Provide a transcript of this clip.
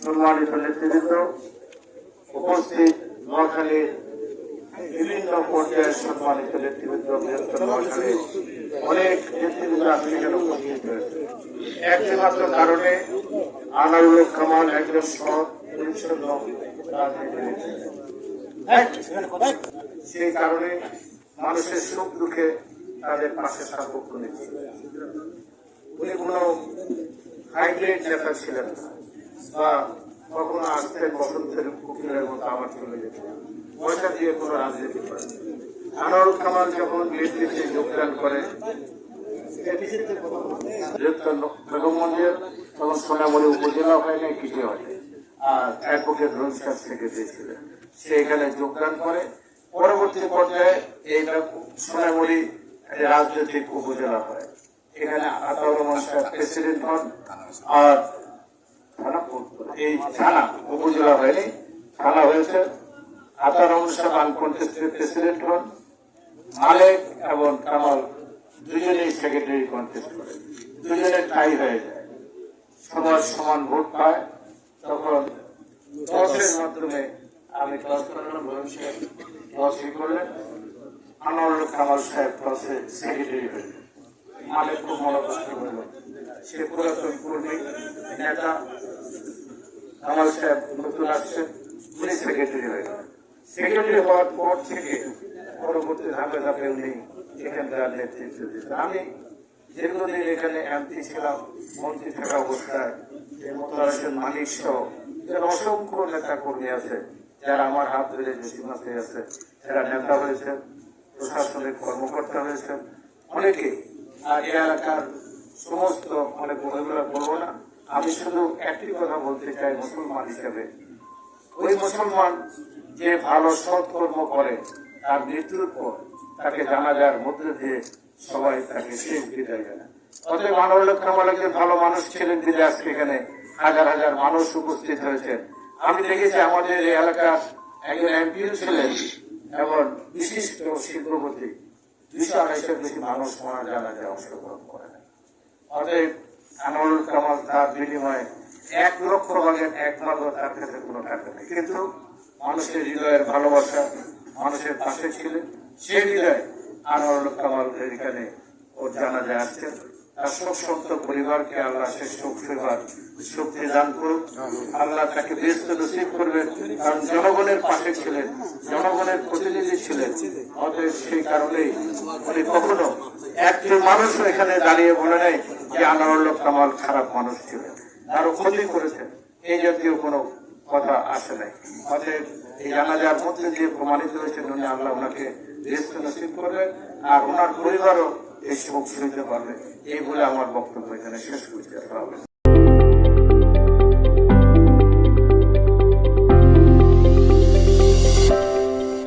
সম্মানিত নেতৃবৃন্দ, উপস্থিত নোয়াখালীর বিভিন্ন পর্যায়ের সম্মানিত নেতৃবৃন্দ, বৃহত্তর নোয়াখালীর অনেক নেতৃবৃন্দ আজকে এখানে উপস্থিত হয়েছে। একটিমাত্র কারণে আনারুল কামাল একজন সৎ পরিচ্ছন্ন রাজনীতিবিদ। সেই কারণে মানুষের সুখ দুঃখে তাদের পাশে সার্বক্ষ নিচ্ছে। উনি কোন হাইব্রিড নেতা ছিলেন না, বা কখনো আসতেন বসন্তের কুকিরের মতো আবার চলে যেতেন, পয়সা দিয়ে কোন রাজনীতি করেন। আনারুল কামাল যখন বিএনপিতে যোগদান করে বেগমগঞ্জের তখন সোনামণি উপজেলা হয় নাই, কিছু হয় নাই, আর অ্যাডভোকেট রঞ্জিত থেকে দিয়েছিলেন। সে এখানে যোগদান করে। পরবর্তী পর্যায়ে এই সোনামণি রাজনৈতিক উপজেলা হয়। এখানে আতাউর রহমান সাহেব প্রেসিডেন্ট হন, আর এই থানা উপজেলা হয়নি, থানা হয়েছে। আতাউর রহমান সাহেব আনকন্টেস্টেড প্রেসিডেন্ট হন। মালেক এবং কামাল দুজনেই সেক্রেটারি কন্টেস্ট করে, দুজনের টাই হয়ে যায়, সবার সমান ভোট পায়। তখন টসের মাধ্যমে আমি টস করলাম, রহিম সাহেব টসই করলেন, আনোয়ারুল কামাল সাহেব টসে সেক্রেটারি হলেন। মালেক খুব মনোকষ্ট হল, সে পুরাতন কর্মী নেতা, কামাল সাহেব নতুন আসছেন, উনি সেক্রেটারি হয়ে গেলেন। সেক্রেটারি হওয়ার পর থেকে পরবর্তী ধাপে ধাপে উনি এখানকার নেতৃত্ব দিতেন। আমি দীর্ঘদিন এখানে এমপি ছিলাম, মন্ত্রী থাকা অবস্থায় মোতার হোসেন মানিক সহ অসংখ্য নেতা কর্মী আছে যারা আমার হাত ধরে জসিমাতে আছে, যারা নেতা হয়েছেন, প্রশাসনিক কর্মকর্তা হয়েছেন অনেকে। আর এ এলাকার সমস্ত অনেক বন্ধুরা বলবো না, আমি শুধু একটি কথা বলতে চাই মুসলমান হিসেবে, ওই মুসলমান যে ভালো সৎকর্ম করে তার মৃত্যুর পর তাকে জানাজার মধ্যে দিয়ে সবাই তাকে শেষ বিদায় জানায়। অতএব আনোয়ারুল কামাল একজন ভালো মানুষ ছিলেন বিদায় আজকে এখানে হাজার হাজার মানুষ উপস্থিত হয়েছেন। আমি দেখেছি আমাদের এই এলাকার একজন এমপিও ছিলেন এবং বিশিষ্ট শিল্পপতি, 200-250 বেশি মানুষ ওনার জানাজায় অংশগ্রহণ করেন। অতএব আনোয়ারুল কামাল তার বিনিময়ে 1 লক্ষ ভাগের 1 ভাগও তার কাছে কোনো টাকা নেই, কিন্তু মানুষের হৃদয়ের ভালোবাসা, মানুষের পাশে ছিলেন। সেই হৃদয়ে আনোয়ারুল কামাল এখানে ওর জানাজায় আসছেন। তার সন্ত পরিবারকে আল্লাহ শেষ শক্তি দান করুক, আল্লাহ তাকে ব্যস্ত নসিব করবেন, কারণ জনগণের পাশে ছিলেন, জনগণের প্রতিনিধি ছিলেন। অতএব সেই কারণেই উনি কখনো একজন মানুষও এখানে দাঁড়িয়ে বলে নেই যে আনোয়ারুল কামাল খারাপ মানুষ ছিলেন, আরো ক্ষতি করেছেন, এই জাতীয় কোনো কথা আসে নাই। অতএব এই জানাজার মধ্যে দিয়ে প্রমাণিত হয়েছে উনি আল্লাহ ওনাকে ব্যস্ত নসিব করবেন, আর ওনার পরিবারও এই সুখ শুনতে পারবে। এই বলে আমার বক্তব্য এখানে শেষ করতে হবে।